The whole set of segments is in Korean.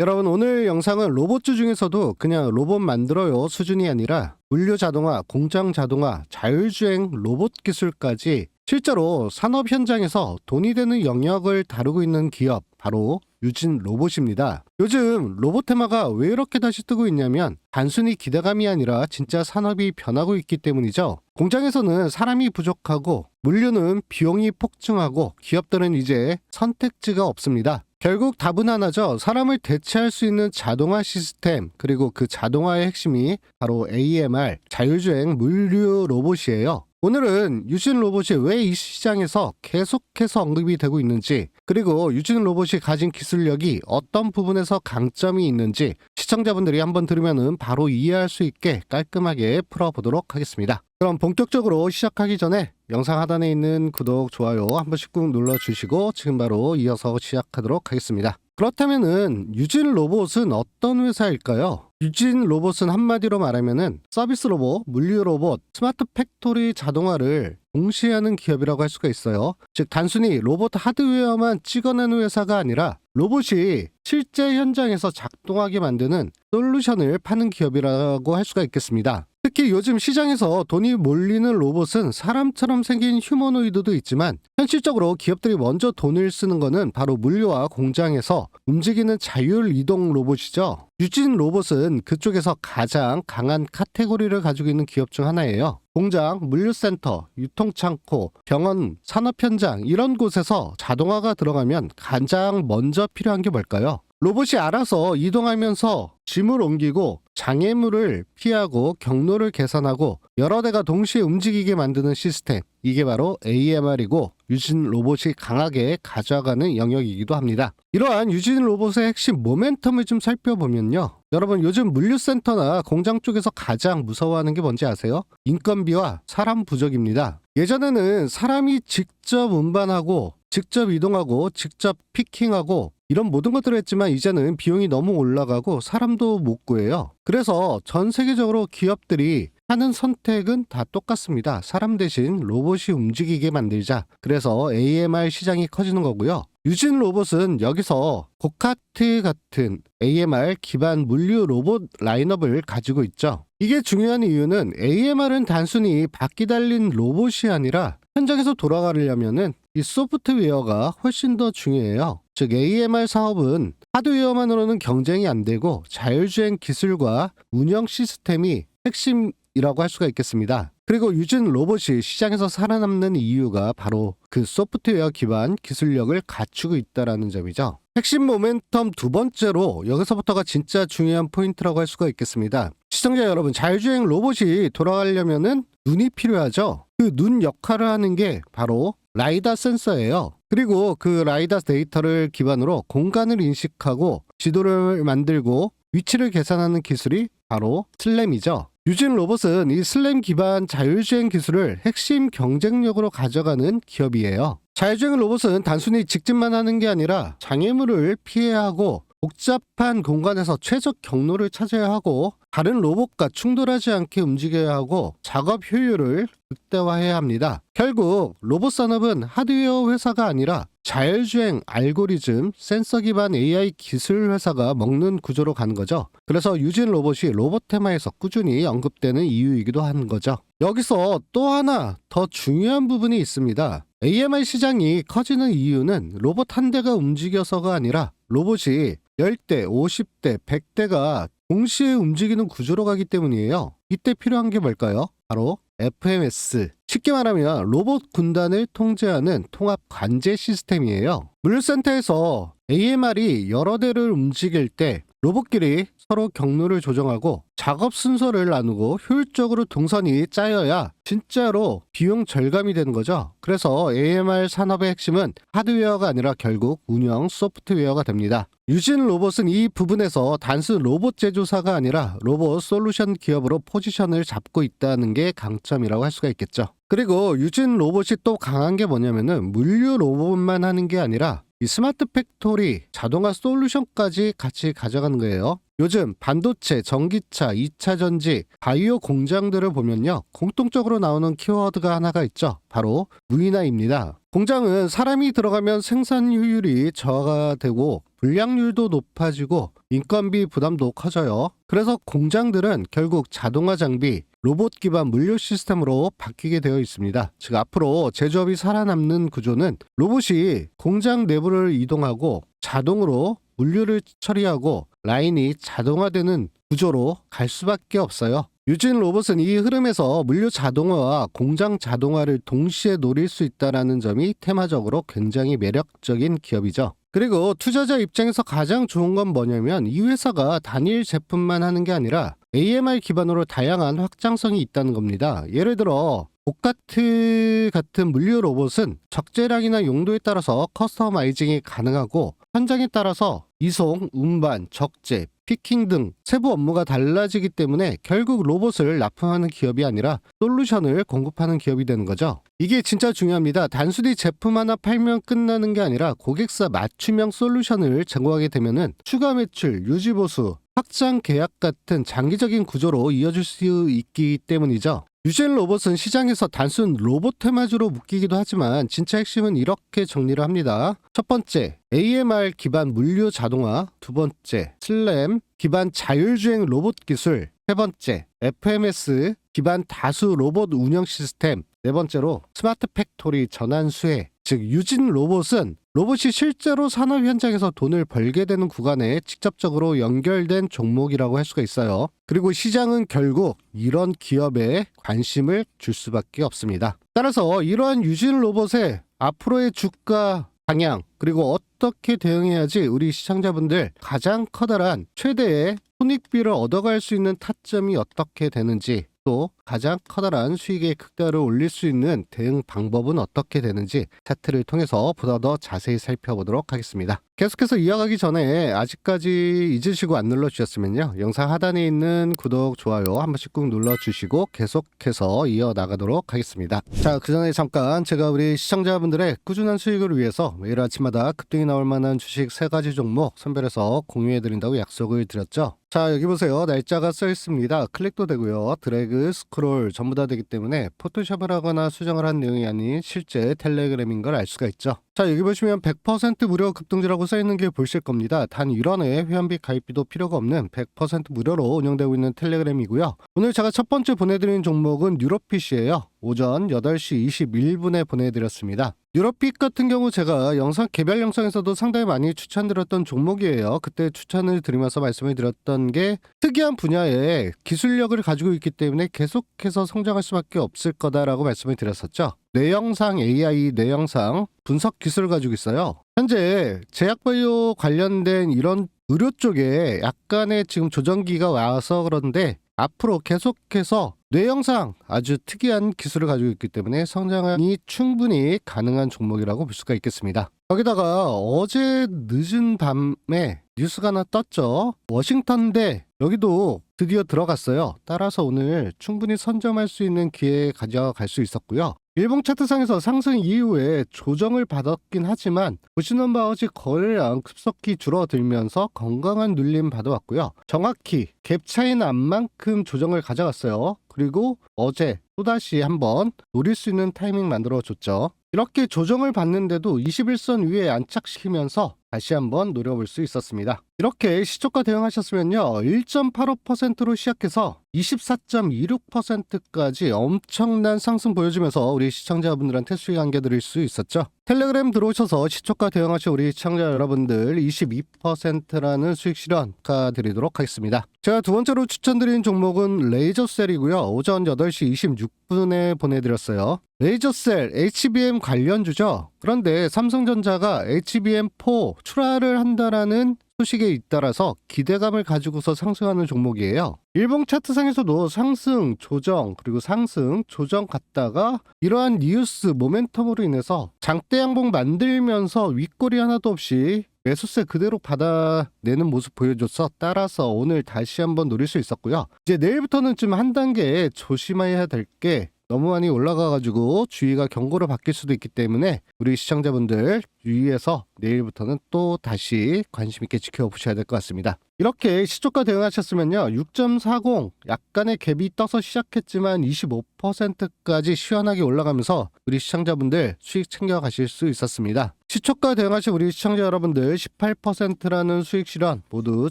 여러분, 오늘 영상은 로봇주 중에서도 그냥 로봇 만들어요 수준이 아니라 물류 자동화, 공장 자동화, 자율주행 로봇 기술까지 실제로 산업 현장에서 돈이 되는 영역을 다루고 있는 기업, 바로 유진 로봇입니다. 요즘 로봇 테마가 왜 이렇게 다시 뜨고 있냐면 단순히 기대감이 아니라 진짜 산업이 변하고 있기 때문이죠. 공장에서는 사람이 부족하고 물류는 비용이 폭증하고 기업들은 이제 선택지가 없습니다. 결국 답은 하나죠. 사람을 대체할 수 있는 자동화 시스템, 그리고 그 자동화의 핵심이 바로 AMR, 자율주행 물류 로봇이에요. 오늘은 유진 로봇이 왜 이 시장에서 계속해서 언급이 되고 있는지, 그리고 유진 로봇이 가진 기술력이 어떤 부분에서 강점이 있는지 시청자분들이 한번 들으면 바로 이해할 수 있게 깔끔하게 풀어보도록 하겠습니다. 그럼 본격적으로 시작하기 전에 영상 하단에 있는 구독, 좋아요 한 번씩 꾹 눌러주시고 지금 바로 이어서 시작하도록 하겠습니다. 그렇다면은 유진 로봇은 어떤 회사일까요? 유진 로봇은 한마디로 말하면은 서비스 로봇, 물류 로봇, 스마트 팩토리 자동화를 동시에 하는 기업이라고 할 수가 있어요. 즉 단순히 로봇 하드웨어만 찍어내는 회사가 아니라 로봇이 실제 현장에서 작동하게 만드는 솔루션을 파는 기업이라고 할 수가 있겠습니다. 특히 요즘 시장에서 돈이 몰리는 로봇은 사람처럼 생긴 휴머노이드도 있지만 현실적으로 기업들이 먼저 돈을 쓰는 것은 바로 물류와 공장에서 움직이는 자율 이동 로봇이죠. 유진 로봇은 그쪽에서 가장 강한 카테고리를 가지고 있는 기업 중 하나예요. 공장, 물류센터, 유통창고, 병원, 산업 현장 이런 곳에서 자동화가 들어가면 가장 먼저 필요한 게 뭘까요? 로봇이 알아서 이동하면서 짐을 옮기고 장애물을 피하고 경로를 계산하고 여러 대가 동시에 움직이게 만드는 시스템, 이게 바로 AMR이고 유진 로봇이 강하게 가져가는 영역이기도 합니다. 이러한 유진 로봇의 핵심 모멘텀을 좀 살펴보면요, 여러분 요즘 물류센터나 공장 쪽에서 가장 무서워하는 게 뭔지 아세요? 인건비와 사람 부족입니다. 예전에는 사람이 직접 운반하고 직접 이동하고 직접 피킹하고 이런 모든 것들을 했지만 이제는 비용이 너무 올라가고 사람도 못 구해요. 그래서 전 세계적으로 기업들이 하는 선택은 다 똑같습니다. 사람 대신 로봇이 움직이게 만들자. 그래서 AMR 시장이 커지는 거고요. 유진 로봇은 여기서 고카트 같은 AMR 기반 물류 로봇 라인업을 가지고 있죠. 이게 중요한 이유는 AMR은 단순히 바퀴 달린 로봇이 아니라 현장에서 돌아가려면은 이 소프트웨어가 훨씬 더 중요해요. 즉 AMR 사업은 하드웨어만으로는 경쟁이 안 되고 자율주행 기술과 운영 시스템이 핵심이라고 할 수가 있겠습니다. 그리고 유진 로봇이 시장에서 살아남는 이유가 바로 그 소프트웨어 기반 기술력을 갖추고 있다는 점이죠. 핵심 모멘텀 두 번째로 여기서부터가 진짜 중요한 포인트라고 할 수가 있겠습니다. 시청자 여러분, 자율주행 로봇이 돌아가려면은 눈이 필요하죠. 그 눈 역할을 하는 게 바로 라이다 센서예요. 그리고 그 라이다 데이터를 기반으로 공간을 인식하고 지도를 만들고 위치를 계산하는 기술이 바로 슬램이죠. 유진 로봇은 이 슬램 기반 자율주행 기술을 핵심 경쟁력으로 가져가는 기업이에요. 자율주행 로봇은 단순히 직진만 하는 게 아니라 장애물을 피해야 하고 복잡한 공간에서 최적 경로를 찾아야 하고 다른 로봇과 충돌하지 않게 움직여야 하고 작업 효율을 극대화해야 합니다. 결국 로봇 산업은 하드웨어 회사가 아니라 자율주행 알고리즘, 센서 기반 AI 기술 회사가 먹는 구조로 가는 거죠. 그래서 유진 로봇이 로봇 테마에서 꾸준히 언급되는 이유이기도 한 거죠. 여기서 또 하나 더 중요한 부분이 있습니다. AMR 시장이 커지는 이유는 로봇 한 대가 움직여서가 아니라 로봇이 10대, 50대, 100대가 동시에 움직이는 구조로 가기 때문이에요. 이때 필요한 게 뭘까요? 바로 FMS. 쉽게 말하면 로봇 군단을 통제하는 통합 관제 시스템이에요. 물류센터에서 AMR이 여러 대를 움직일 때 로봇끼리 서로 경로를 조정하고 작업 순서를 나누고 효율적으로 동선이 짜여야 진짜로 비용 절감이 되는 거죠. 그래서 AMR 산업의 핵심은 하드웨어가 아니라 결국 운영 소프트웨어가 됩니다. 유진 로봇은 이 부분에서 단순 로봇 제조사가 아니라 로봇 솔루션 기업으로 포지션을 잡고 있다는 게 강점이라고 할 수가 있겠죠. 그리고 유진 로봇이 또 강한 게 뭐냐면은 물류 로봇만 하는 게 아니라 이 스마트 팩토리, 자동화 솔루션까지 같이 가져가는 거예요. 요즘 반도체, 전기차, 2차 전지, 바이오 공장들을 보면요. 공통적으로 나오는 키워드가 하나가 있죠. 바로 무인화입니다. 공장은 사람이 들어가면 생산 효율이 저하가 되고 불량률도 높아지고 인건비 부담도 커져요. 그래서 공장들은 결국 자동화 장비, 로봇 기반 물류 시스템으로 바뀌게 되어 있습니다. 즉 앞으로 제조업이 살아남는 구조는 로봇이 공장 내부를 이동하고 자동으로 물류를 처리하고 라인이 자동화되는 구조로 갈 수밖에 없어요. 유진 로봇은 이 흐름에서 물류 자동화와 공장 자동화를 동시에 노릴 수 있다는 점이 테마적으로 굉장히 매력적인 기업이죠. 그리고 투자자 입장에서 가장 좋은 건 뭐냐면 이 회사가 단일 제품만 하는 게 아니라 AMR 기반으로 다양한 확장성이 있다는 겁니다. 예를 들어 복가트 같은 물류 로봇은 적재량이나 용도에 따라서 커스터마이징이 가능하고 현장에 따라서 이송, 운반, 적재, 피킹 등 세부 업무가 달라지기 때문에 결국 로봇을 납품하는 기업이 아니라 솔루션을 공급하는 기업이 되는 거죠. 이게 진짜 중요합니다. 단순히 제품 하나 팔면 끝나는 게 아니라 고객사 맞춤형 솔루션을 제공하게 되면은 추가 매출, 유지 보수, 확장 계약 같은 장기적인 구조로 이어질 수 있기 때문이죠. 유진 로봇은 시장에서 단순 로봇 테마주로 묶이기도 하지만 진짜 핵심은 이렇게 정리를 합니다. 첫 번째, AMR 기반 물류 자동화. 두 번째, 슬램 기반 자율주행 로봇 기술. 세 번째, FMS 기반 다수 로봇 운영 시스템. 네 번째로 스마트 팩토리 전환 수혜. 즉 유진 로봇은 로봇이 실제로 산업 현장에서 돈을 벌게 되는 구간에 직접적으로 연결된 종목이라고 할 수가 있어요. 그리고 시장은 결국 이런 기업에 관심을 줄 수밖에 없습니다. 따라서 이러한 유진 로봇의 앞으로의 주가 방향 그리고 어떻게 대응해야지 우리 시청자분들 가장 커다란 최대의 손익비를 얻어갈 수 있는 타점이 어떻게 되는지 또 가장 커다란 수익의 극대화를 올릴 수 있는 대응 방법은 어떻게 되는지 차트를 통해서 보다 더 자세히 살펴보도록 하겠습니다. 계속해서 이어가기 전에 아직까지 잊으시고 안 눌러주셨으면요. 영상 하단에 있는 구독, 좋아요 한 번씩 꾹 눌러주시고 계속해서 이어나가도록 하겠습니다. 자, 그 전에 잠깐 제가 우리 시청자분들의 꾸준한 수익을 위해서 매일 아침마다 급등이 나올 만한 주식 3가지 종목 선별해서 공유해드린다고 약속을 드렸죠. 자, 여기 보세요. 날짜가 써 있습니다. 클릭도 되고요. 드래그, 스크롤 전부 다 되기 때문에 포토샵을 하거나 수정을 한 내용이 아닌 실제 텔레그램인 걸 알 수가 있죠. 자, 여기 보시면 100% 무료 급등주라고 써 있는 게 보이실 겁니다. 단 1원의 회원비 가입비도 필요가 없는 100% 무료로 운영되고 있는 텔레그램이고요. 오늘 제가 첫 번째 보내드린 종목은 뉴로핏이에요. 오전 8시 21분에 보내드렸습니다. 뉴로핏 같은 경우 제가 영상 개별 영상에서도 상당히 많이 추천드렸던 종목이에요. 그때 추천을 드리면서 말씀을 드렸던 게 특이한 분야에 기술력을 가지고 있기 때문에 계속해서 성장할 수밖에 없을 거다라고 말씀을 드렸었죠. 뇌영상 AI 뇌영상 분석 기술을 가지고 있어요. 현재 제약바이오 관련된 이런 의료 쪽에 약간의 지금 조정기가 와서 그런데 앞으로 계속해서 뇌영상 아주 특이한 기술을 가지고 있기 때문에 성장이 충분히 가능한 종목이라고 볼 수가 있겠습니다. 거기다가 어제 늦은 밤에 뉴스가 하나 떴죠. 워싱턴대 여기도 드디어 들어갔어요. 따라서 오늘 충분히 선점할 수 있는 기회 가져갈 수 있었고요. 일봉 차트상에서 상승 이후에 조정을 받았긴 하지만 보시는 바와 같이 거래량 급속히 줄어들면서 건강한 눌림 받아왔고요. 정확히 갭 차이 난 만큼 조정을 가져갔어요. 그리고 어제 또다시 한번 노릴 수 있는 타이밍 만들어줬죠. 이렇게 조정을 받는데도 21선 위에 안착시키면서 다시 한번 노려볼 수 있었습니다. 이렇게 시초가 대응하셨으면요. 1.85%로 시작해서 24.26%까지 엄청난 상승 보여주면서 우리 시청자분들한테 수익 안겨드릴 수 있었죠. 텔레그램 들어오셔서 시초가 대응하신 우리 시청자 여러분들 22%라는 수익 실현 축하드리도록 하겠습니다. 제가 두 번째로 추천드린 종목은 레이저셀이고요. 오전 8시 26분에 보내드렸어요. 레이저셀 HBM 관련주죠. 그런데 삼성전자가 HBM4 출하를 한다라는 소식에 잇따라서 기대감을 가지고서 상승하는 종목이에요. 일봉 차트상에서도 상승, 조정, 그리고 상승, 조정 갔다가 이러한 뉴스 모멘텀으로 인해서 장대 양봉 만들면서 윗꼬리 하나도 없이 매수세 그대로 받아내는 모습 보여줘서 따라서 오늘 다시 한번 노릴 수 있었고요. 이제 내일부터는 좀 한 단계 조심해야 될 게 너무 많이 올라가가지고 주의가 경고로 바뀔 수도 있기 때문에 우리 시청자분들 유의해서 내일부터는 또 다시 관심 있게 지켜보셔야 될 것 같습니다. 이렇게 시초가 대응하셨으면요. 6.40 약간의 갭이 떠서 시작했지만 25%까지 시원하게 올라가면서 우리 시청자분들 수익 챙겨가실 수 있었습니다. 시초가 대응하신 우리 시청자 여러분들 18%라는 수익 실현 모두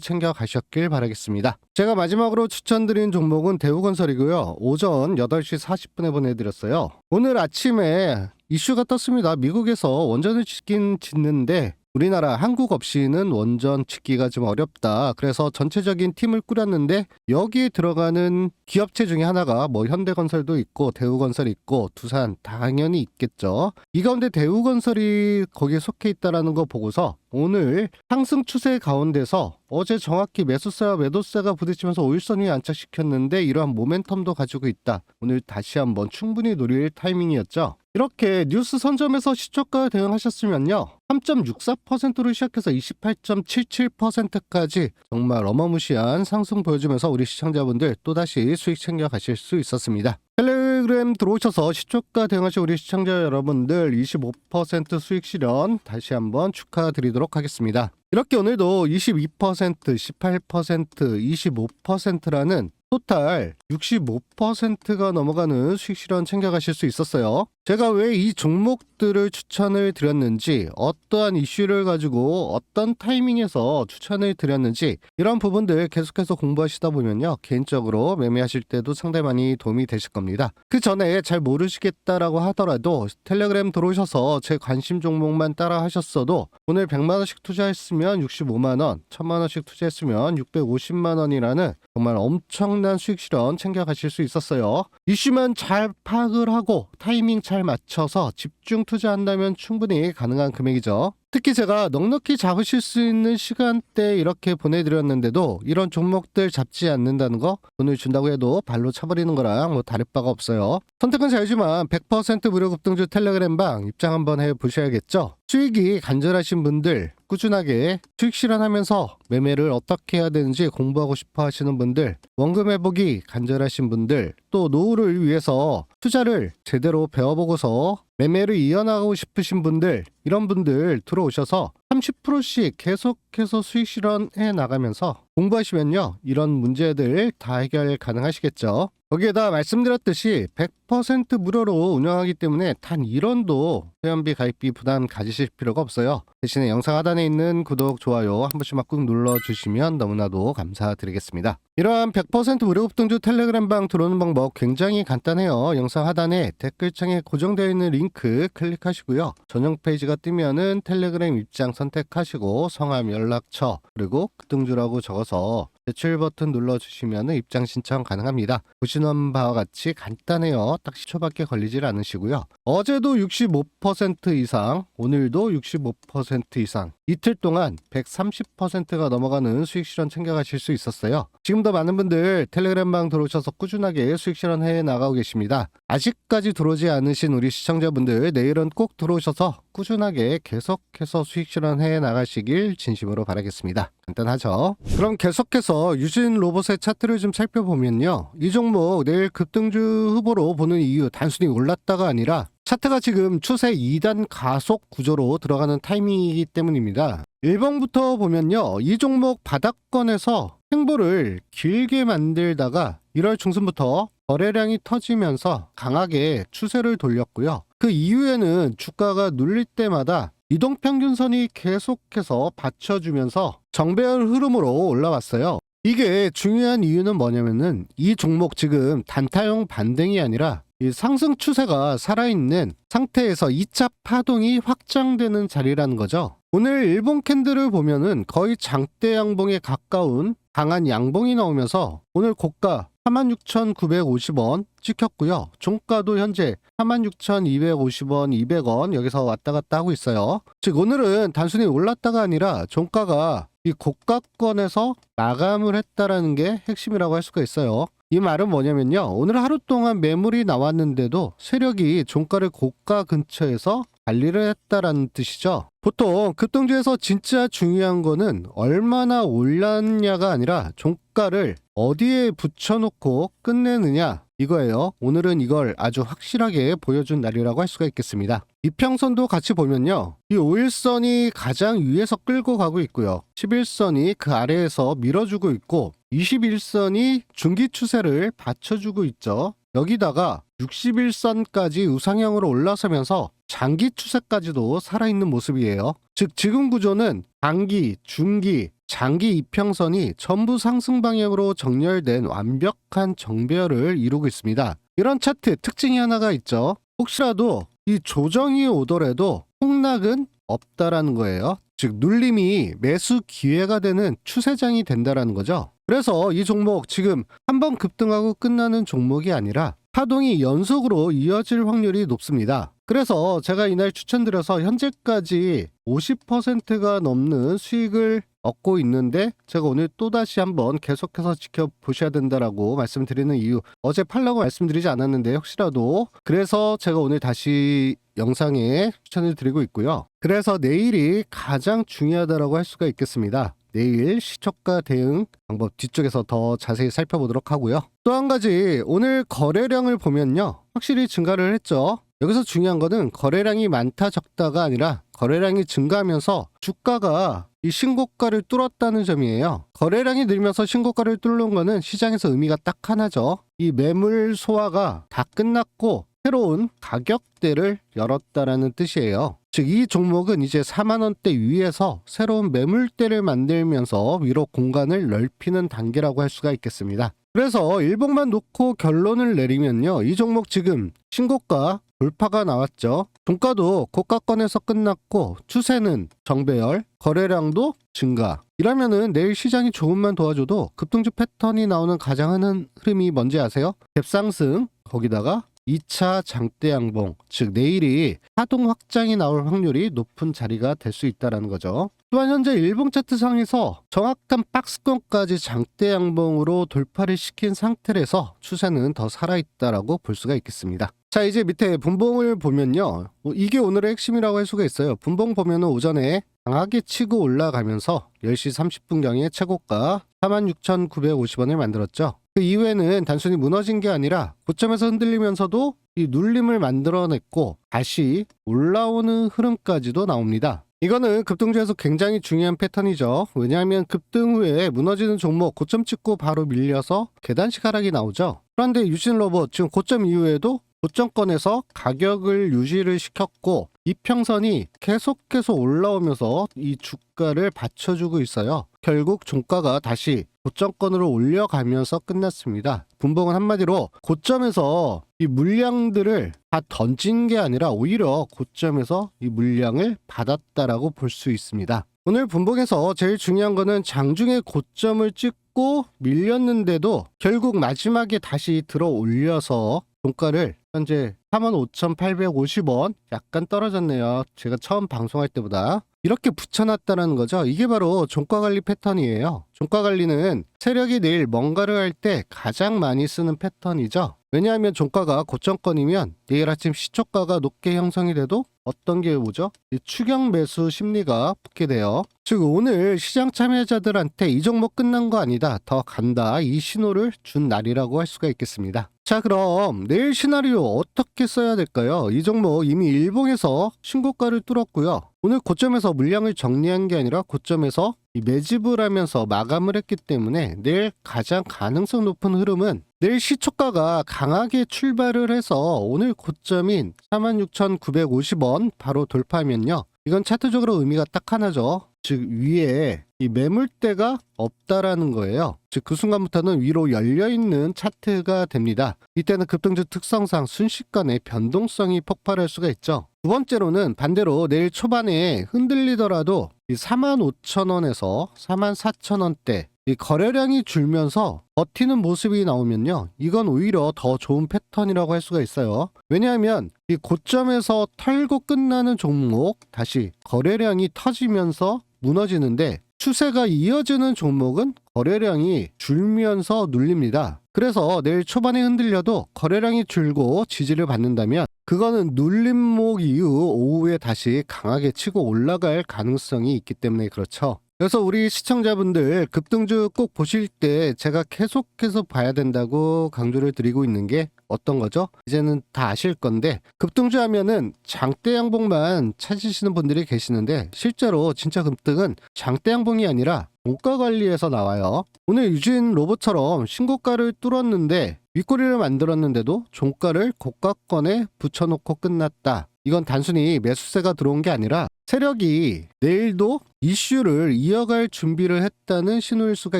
챙겨가셨길 바라겠습니다. 제가 마지막으로 추천드린 종목은 대우건설이고요. 오전 8시 40분에 보내드렸어요. 오늘 아침에 이슈가 떴습니다. 미국에서 원전을 짓는데 우리나라 한국 없이는 원전 짓기가 좀 어렵다. 그래서 전체적인 팀을 꾸렸는데 여기에 들어가는 기업체 중에 하나가 뭐 현대건설도 있고 대우건설이 있고 두산 당연히 있겠죠. 이 가운데 대우건설이 거기에 속해 있다라는 거 보고서 오늘 상승 추세 가운데서 어제 정확히 매수세와 매도세가 부딪히면서 5일선 위에 안착시켰는데 이러한 모멘텀도 가지고 있다. 오늘 다시 한번 충분히 노릴 타이밍이었죠. 이렇게 뉴스 선점에서 시초가 대응하셨으면요. 3.64%로 시작해서 28.77%까지 정말 어마무시한 상승 보여주면서 우리 시청자분들 또다시 수익 챙겨 가실 수 있었습니다. 텔레그램 들어오셔서 시초가 대응하신 우리 시청자 여러분들 25% 수익 실현 다시 한번 축하드리도록 하겠습니다. 이렇게 오늘도 22%, 18%, 25%라는 토탈 65%가 넘어가는 수익 실현 챙겨가실 수 있었어요. 제가 왜 이 종목들을 추천을 드렸는지, 어떠한 이슈를 가지고 어떤 타이밍에서 추천을 드렸는지 이런 부분들 계속해서 공부하시다 보면요. 개인적으로 매매하실 때도 상당히 많이 도움이 되실 겁니다. 그 전에 잘 모르시겠다라고 하더라도 텔레그램 들어오셔서 제 관심 종목만 따라 하셨어도 오늘 100만원씩 투자했으면 65만원, 1000만원씩 투자했으면 650만원이라는 정말 엄청난 수익 실현 챙겨가실 수 있었어요. 이슈만 잘 파악을 하고 타이밍 잘 맞춰서 집중 투자한다면 충분히 가능한 금액이죠. 특히 제가 넉넉히 잡으실 수 있는 시간대 이렇게 보내드렸는데도 이런 종목들 잡지 않는다는 거 돈을 준다고 해도 발로 차버리는 거랑 뭐 다를 바가 없어요. 선택은 자유지만 100% 무료 급등주 텔레그램방 입장 한번 해보셔야겠죠. 수익이 간절하신 분들, 꾸준하게 수익 실현하면서 매매를 어떻게 해야 되는지 공부하고 싶어 하시는 분들, 원금 회복이 간절하신 분들, 또 노후를 위해서 투자를 제대로 배워보고서 매매를 이어나가고 싶으신 분들, 이런 분들 들어오셔서 30%씩 계속해서 수익 실현해 나가면서 공부하시면요. 이런 문제들 다 해결 가능하시겠죠. 거기에다 말씀드렸듯이 100% 무료로 운영하기 때문에 단 1원도 회원비 가입비 부담 가지실 필요가 없어요. 대신에 영상 하단에 있는 구독, 좋아요 한 번씩만 꾹 눌러주시면 너무나도 감사드리겠습니다. 이러한 100% 무료 급등주 텔레그램방 들어오는 방법 굉장히 간단해요. 영상 하단에 댓글창에 고정되어 있는 링크 클릭하시고요. 전용 페이지가 뜨면은 텔레그램 입장 선택하시고 성함, 연락처, 그리고 급등주라고 적어서 제출 버튼 눌러주시면 입장 신청 가능합니다. 보시는 바와 같이 간단해요. 딱 10초밖에 걸리질 않으시고요. 어제도 65% 이상, 오늘도 65% 이상, 이틀 동안 130%가 넘어가는 수익 실현 챙겨가실 수 있었어요. 지금도 많은 분들 텔레그램방 들어오셔서 꾸준하게 수익 실현해 나가고 계십니다. 아직까지 들어오지 않으신 우리 시청자분들 내일은 꼭 들어오셔서 꾸준하게 계속해서 수익 실현해 나가시길 진심으로 바라겠습니다. 간단하죠? 그럼 계속해서 유진 로봇의 차트를 좀 살펴보면요. 이 종목 내일 급등주 후보로 보는 이유 단순히 올랐다가 아니라 차트가 지금 추세 2단 가속 구조로 들어가는 타이밍이기 때문입니다. 1번부터 보면요. 이 종목 바닥권에서 횡보를 길게 만들다가 1월 중순부터 거래량이 터지면서 강하게 추세를 돌렸고요. 그 이후에는 주가가 눌릴 때마다 이동평균선이 계속해서 받쳐주면서 정배열 흐름으로 올라왔어요. 이게 중요한 이유는 뭐냐면은 이 종목 지금 단타형 반등이 아니라 이 상승 추세가 살아있는 상태에서 2차 파동이 확장되는 자리라는 거죠. 오늘 일본 캔들을 보면은 거의 장대 양봉에 가까운 강한 양봉이 나오면서 오늘 고가 46,950원 찍혔고요. 종가도 현재 46,250원, 200원 여기서 왔다 갔다 하고 있어요. 즉 오늘은 단순히 올랐다가 아니라 종가가 이 고가권에서 마감을 했다라는 게 핵심이라고 할 수가 있어요. 이 말은 뭐냐면요. 오늘 하루 동안 매물이 나왔는데도 세력이 종가를 고가 근처에서 관리를 했다라는 뜻이죠. 보통 급등주에서 진짜 중요한 거는 얼마나 올랐냐가 아니라 종가를 어디에 붙여놓고 끝내느냐 이거예요. 오늘은 이걸 아주 확실하게 보여준 날이라고 할 수가 있겠습니다. 이평선도 같이 보면요. 이 5일선이 가장 위에서 끌고 가고 있고요. 11선이 그 아래에서 밀어주고 있고 21선이 중기 추세를 받쳐주고 있죠. 여기다가 61선까지 우상향으로 올라서면서 장기 추세까지도 살아있는 모습이에요. 즉 지금 구조는 단기, 중기, 장기 이평선이 전부 상승 방향으로 정렬된 완벽한 정배열을 이루고 있습니다. 이런 차트 특징이 하나가 있죠. 혹시라도 이 조정이 오더라도 폭락은 없다라는 거예요. 즉 눌림이 매수 기회가 되는 추세장이 된다라는 거죠. 그래서 이 종목 지금 한번 급등하고 끝나는 종목이 아니라 파동이 연속으로 이어질 확률이 높습니다. 그래서 제가 이날 추천드려서 현재까지 50%가 넘는 수익을 얻고 있는데 제가 오늘 또다시 한번 계속해서 지켜보셔야 된다라고 말씀드리는 이유, 어제 팔라고 말씀드리지 않았는데 혹시라도 그래서 제가 오늘 다시 영상에 추천을 드리고 있고요. 그래서 내일이 가장 중요하다라고 할 수가 있겠습니다. 내일 시초가 대응 방법 뒤쪽에서 더 자세히 살펴보도록 하고요. 또 한 가지 오늘 거래량을 보면요. 확실히 증가를 했죠. 여기서 중요한 거는 거래량이 많다 적다가 아니라 거래량이 증가하면서 주가가 이 신고가를 뚫었다는 점이에요. 거래량이 늘면서 신고가를 뚫는 거는 시장에서 의미가 딱 하나죠. 이 매물 소화가 다 끝났고 새로운 가격대를 열었다라는 뜻이에요. 즉 이 종목은 이제 4만 원대 위에서 새로운 매물대를 만들면서 위로 공간을 넓히는 단계라고 할 수가 있겠습니다. 그래서 일봉만 놓고 결론을 내리면요. 이 종목 지금 신고가 돌파가 나왔죠. 종가도 고가권에서 끝났고 추세는 정배열, 거래량도 증가. 이러면은 내일 시장이 조금만 도와줘도 급등주 패턴이 나오는 가장 큰 흐름이 뭔지 아세요? 갭상승, 거기다가 2차 장대 양봉, 즉 내일이 하동 확장이 나올 확률이 높은 자리가 될 수 있다는 거죠. 또한 현재 일봉 차트상에서 정확한 박스권까지 장대 양봉으로 돌파를 시킨 상태라서 추세는 더 살아있다라고 볼 수가 있겠습니다. 자, 이제 밑에 분봉을 보면요. 이게 오늘의 핵심이라고 할 수가 있어요. 분봉 보면은 오전에 강하게 치고 올라가면서 10시 30분경에 최고가 46,950원을 만들었죠. 그 이후에는 단순히 무너진 게 아니라 고점에서 흔들리면서도 이 눌림을 만들어냈고 다시 올라오는 흐름까지도 나옵니다. 이거는 급등주에서 굉장히 중요한 패턴이죠. 왜냐하면 급등 후에 무너지는 종목 고점 찍고 바로 밀려서 계단식 하락이 나오죠. 그런데 유진로봇 지금 고점 이후에도 고점권에서 가격을 유지를 시켰고 이평선이 계속해서 올라오면서 이 주가를 받쳐주고 있어요. 결국 종가가 다시 고점권으로 올려가면서 끝났습니다. 분봉은 한마디로 고점에서 이 물량들을 다 던진 게 아니라 오히려 고점에서 이 물량을 받았다라고 볼 수 있습니다. 오늘 분봉에서 제일 중요한 거는 장중에 고점을 찍고 밀렸는데도 결국 마지막에 다시 들어 올려서 종가를 현재 45,850원 약간 떨어졌네요. 제가 처음 방송할 때보다 이렇게 붙여놨다는 거죠. 이게 바로 종가관리 패턴이에요. 종가관리는 세력이 내일 뭔가를 할 때 가장 많이 쓰는 패턴이죠. 왜냐하면 종가가 고점권이면 내일 아침 시초가가 높게 형성이 돼도 어떤 게 오죠? 이 추격 매수 심리가 붙게 돼요. 즉 오늘 시장 참여자들한테 이 종목 끝난 거 아니다, 더 간다, 이 신호를 준 날이라고 할 수가 있겠습니다. 자, 그럼 내일 시나리오 어떻게 써야 될까요? 이 종목 이미 일봉에서 신고가를 뚫었고요. 오늘 고점에서 물량을 정리한 게 아니라 고점에서 이 매집을 하면서 마감을 했기 때문에 내일 가장 가능성 높은 흐름은 내일 시초가가 강하게 출발을 해서 오늘 고점인 46,950원 바로 돌파하면요. 이건 차트적으로 의미가 딱 하나죠. 즉 위에 이 매물대가 없다라는 거예요. 즉 그 순간부터는 위로 열려있는 차트가 됩니다. 이때는 급등주 특성상 순식간에 변동성이 폭발할 수가 있죠. 두 번째로는 반대로 내일 초반에 흔들리더라도 이 45,000원에서 44,000원대 이 거래량이 줄면서 버티는 모습이 나오면요. 이건 오히려 더 좋은 패턴이라고 할 수가 있어요. 왜냐하면 이 고점에서 털고 끝나는 종목 다시 거래량이 터지면서 무너지는데 추세가 이어지는 종목은 거래량이 줄면서 눌립니다. 그래서 내일 초반에 흔들려도 거래량이 줄고 지지를 받는다면 그거는 눌림목 이후 오후에 다시 강하게 치고 올라갈 가능성이 있기 때문에 그렇죠. 그래서 우리 시청자분들 급등주 꼭 보실 때 제가 계속해서 봐야 된다고 강조를 드리고 있는 게 어떤 거죠? 이제는 다 아실 건데, 급등주 하면은 장대 양봉만 찾으시는 분들이 계시는데, 실제로 진짜 급등은 장대 양봉이 아니라 종가 관리에서 나와요. 오늘 유진 로봇처럼 신고가를 뚫었는데 윗꼬리를 만들었는데도 종가를 고가권에 붙여놓고 끝났다. 이건 단순히 매수세가 들어온 게 아니라 세력이 내일도 이슈를 이어갈 준비를 했다는 신호일 수가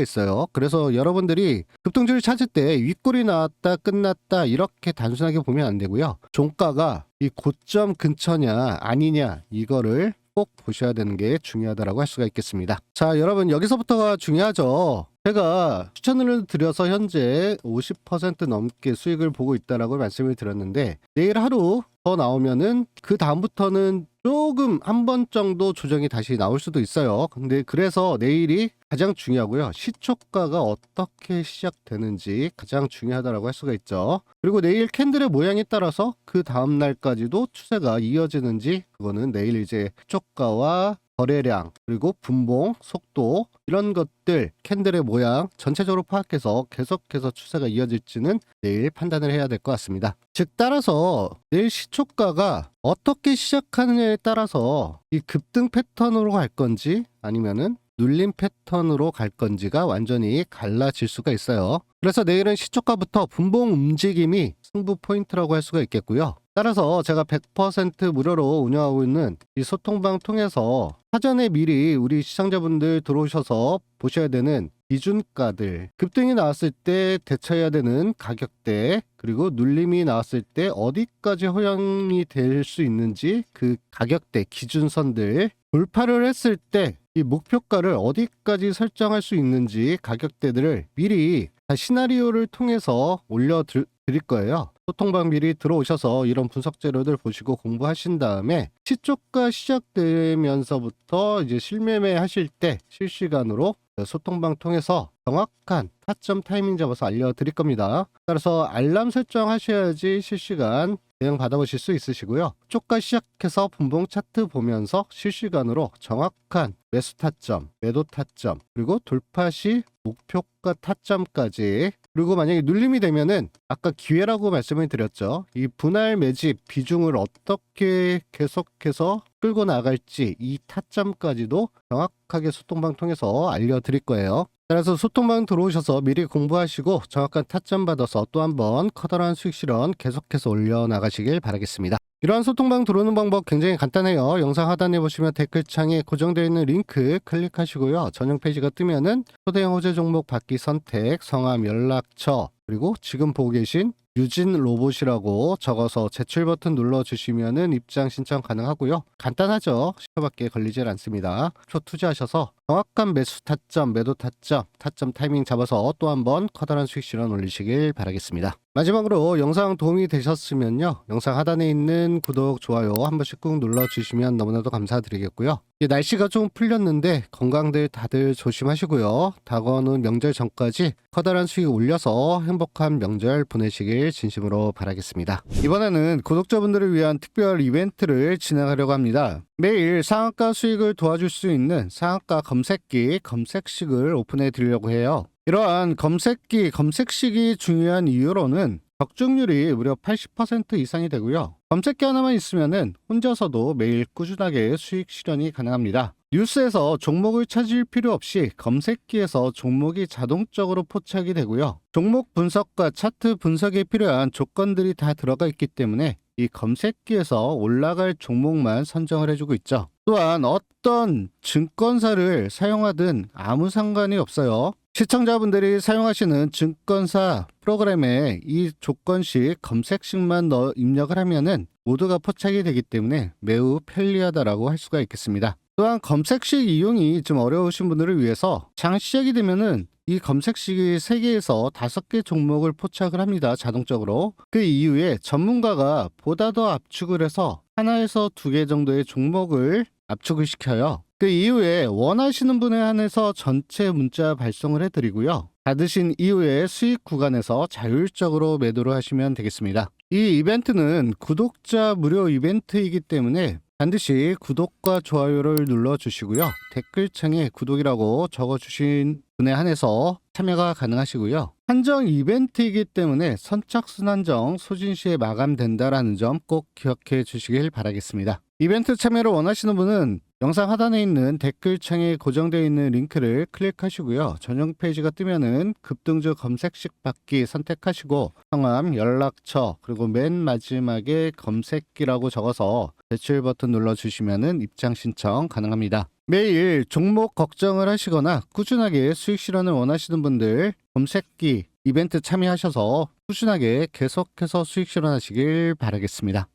있어요. 그래서 여러분들이 급등주를 찾을 때 윗골이 나왔다 끝났다 이렇게 단순하게 보면 안 되고요. 종가가 이 고점 근처냐 아니냐 이거를 꼭 보셔야 되는 게 중요하다고 할 수가 있겠습니다. 자, 여러분 여기서부터가 중요하죠. 제가 추천을 드려서 현재 50% 넘게 수익을 보고 있다라고 말씀을 드렸는데, 내일 하루 더 나오면은 그 다음부터는 조금 한 번 정도 조정이 다시 나올 수도 있어요. 근데 그래서 내일이 가장 중요하고요. 시초가가 어떻게 시작되는지 가장 중요하다라고 할 수가 있죠. 그리고 내일 캔들의 모양에 따라서 그 다음 날까지도 추세가 이어지는지, 그거는 내일 이제 시초가와 거래량 그리고 분봉 속도 이런 것들 캔들의 모양 전체적으로 파악해서 계속해서 추세가 이어질지는 내일 판단을 해야 될 것 같습니다. 즉 따라서 내일 시초가가 어떻게 시작하느냐에 따라서 이 급등 패턴으로 갈 건지 아니면은 눌림 패턴으로 갈 건지가 완전히 갈라질 수가 있어요. 그래서 내일은 시초가부터 분봉 움직임이 승부 포인트라고 할 수가 있겠고요. 따라서 제가 100% 무료로 운영하고 있는 이 소통방 통해서 사전에 미리 우리 시청자분들 들어오셔서 보셔야 되는 기준가들, 급등이 나왔을 때 대처해야 되는 가격대, 그리고 눌림이 나왔을 때 어디까지 허용이 될 수 있는지 그 가격대 기준선들, 돌파를 했을 때 이 목표가를 어디까지 설정할 수 있는지 가격대들을 미리 다 시나리오를 통해서 올려드릴 거예요. 소통방 미리 들어오셔서 이런 분석 재료들 보시고 공부하신 다음에 시초가 시작되면서부터 이제 실매매 하실 때 실시간으로 소통방 통해서 정확한 타점 타이밍 잡아서 알려드릴 겁니다. 따라서 알람 설정하셔야지 실시간 대응 받아보실 수 있으시고요. 초가 시작해서 분봉 차트 보면서 실시간으로 정확한 매수 타점, 매도 타점, 그리고 돌파 시 목표가 타점까지, 그리고 만약에 눌림이 되면은 아까 기회라고 말씀을 드렸죠. 이 분할 매집 비중을 어떻게 계속해서 끌고 나갈지 이 타점까지도 정확하게 소통방 통해서 알려드릴 거예요. 따라서 소통방 들어오셔서 미리 공부하시고 정확한 타점 받아서 또 한번 커다란 수익 실현 계속해서 올려나가시길 바라겠습니다. 이러한 소통방 들어오는 방법 굉장히 간단해요. 영상 하단에 보시면 댓글창에 고정되어 있는 링크 클릭하시고요. 전용 페이지가 뜨면은 초대형 호재 종목 받기 선택, 성함, 연락처, 그리고 지금 보고 계신 유진 로봇이라고 적어서 제출 버튼 눌러주시면은 입장 신청 가능하고요. 간단하죠? 10초밖에 걸리질 않습니다. 초 투자하셔서 정확한 매수 타점, 매도 타점, 타점 타이밍 잡아서 또 한번 커다란 수익 실현 올리시길 바라겠습니다. 마지막으로 영상 도움이 되셨으면요. 영상 하단에 있는 구독, 좋아요 한 번씩 꾹 눌러주시면 너무나도 감사드리겠고요. 날씨가 좀 풀렸는데 건강들 다들 조심하시고요. 다가오는 명절 전까지 커다란 수익 올려서 행복한 명절 보내시길 진심으로 바라겠습니다. 이번에는 구독자분들을 위한 특별 이벤트를 진행하려고 합니다. 매일 상한가 수익을 도와줄 수 있는 상한가 검색기, 검색식을 오픈해 드리려고 해요. 이러한 검색기, 검색식이 중요한 이유로는 적중률이 무려 80% 이상이 되고요. 검색기 하나만 있으면은 혼자서도 매일 꾸준하게 수익 실현이 가능합니다. 뉴스에서 종목을 찾을 필요 없이 검색기에서 종목이 자동적으로 포착이 되고요. 종목 분석과 차트 분석에 필요한 조건들이 다 들어가 있기 때문에 이 검색기에서 올라갈 종목만 선정을 해주고 있죠. 또한 어떤 증권사를 사용하든 아무 상관이 없어요. 시청자분들이 사용하시는 증권사 프로그램에 이 조건식 검색식만 입력을 하면은 모두가 포착이 되기 때문에 매우 편리하다라고 할 수가 있겠습니다. 또한 검색식 이용이 좀 어려우신 분들을 위해서 장 시작이 되면은 이 검색식이 3개에서 5개 종목을 포착을 합니다. 자동적으로. 그 이후에 전문가가 보다 더 압축을 해서 하나에서 2개 정도의 종목을 압축을 시켜요. 그 이후에 원하시는 분에 한해서 전체 문자 발송을 해드리고요. 받으신 이후에 수익 구간에서 자율적으로 매도를 하시면 되겠습니다. 이 이벤트는 구독자 무료 이벤트이기 때문에 반드시 구독과 좋아요를 눌러주시고요. 댓글창에 구독이라고 적어주신 분에 한해서 참여가 가능하시고요. 한정 이벤트이기 때문에 선착순 한정 소진 시에 마감된다라는 점 꼭 기억해 주시길 바라겠습니다. 이벤트 참여를 원하시는 분은 영상 하단에 있는 댓글창에 고정되어 있는 링크를 클릭하시고요. 전용 페이지가 뜨면은 급등주 검색식 받기 선택하시고 성함, 연락처, 그리고 맨 마지막에 검색기라고 적어서 제출 버튼 눌러주시면은 입장 신청 가능합니다. 매일 종목 걱정을 하시거나 꾸준하게 수익 실현을 원하시는 분들 검색기 이벤트 참여하셔서 꾸준하게 계속해서 수익 실현하시길 바라겠습니다.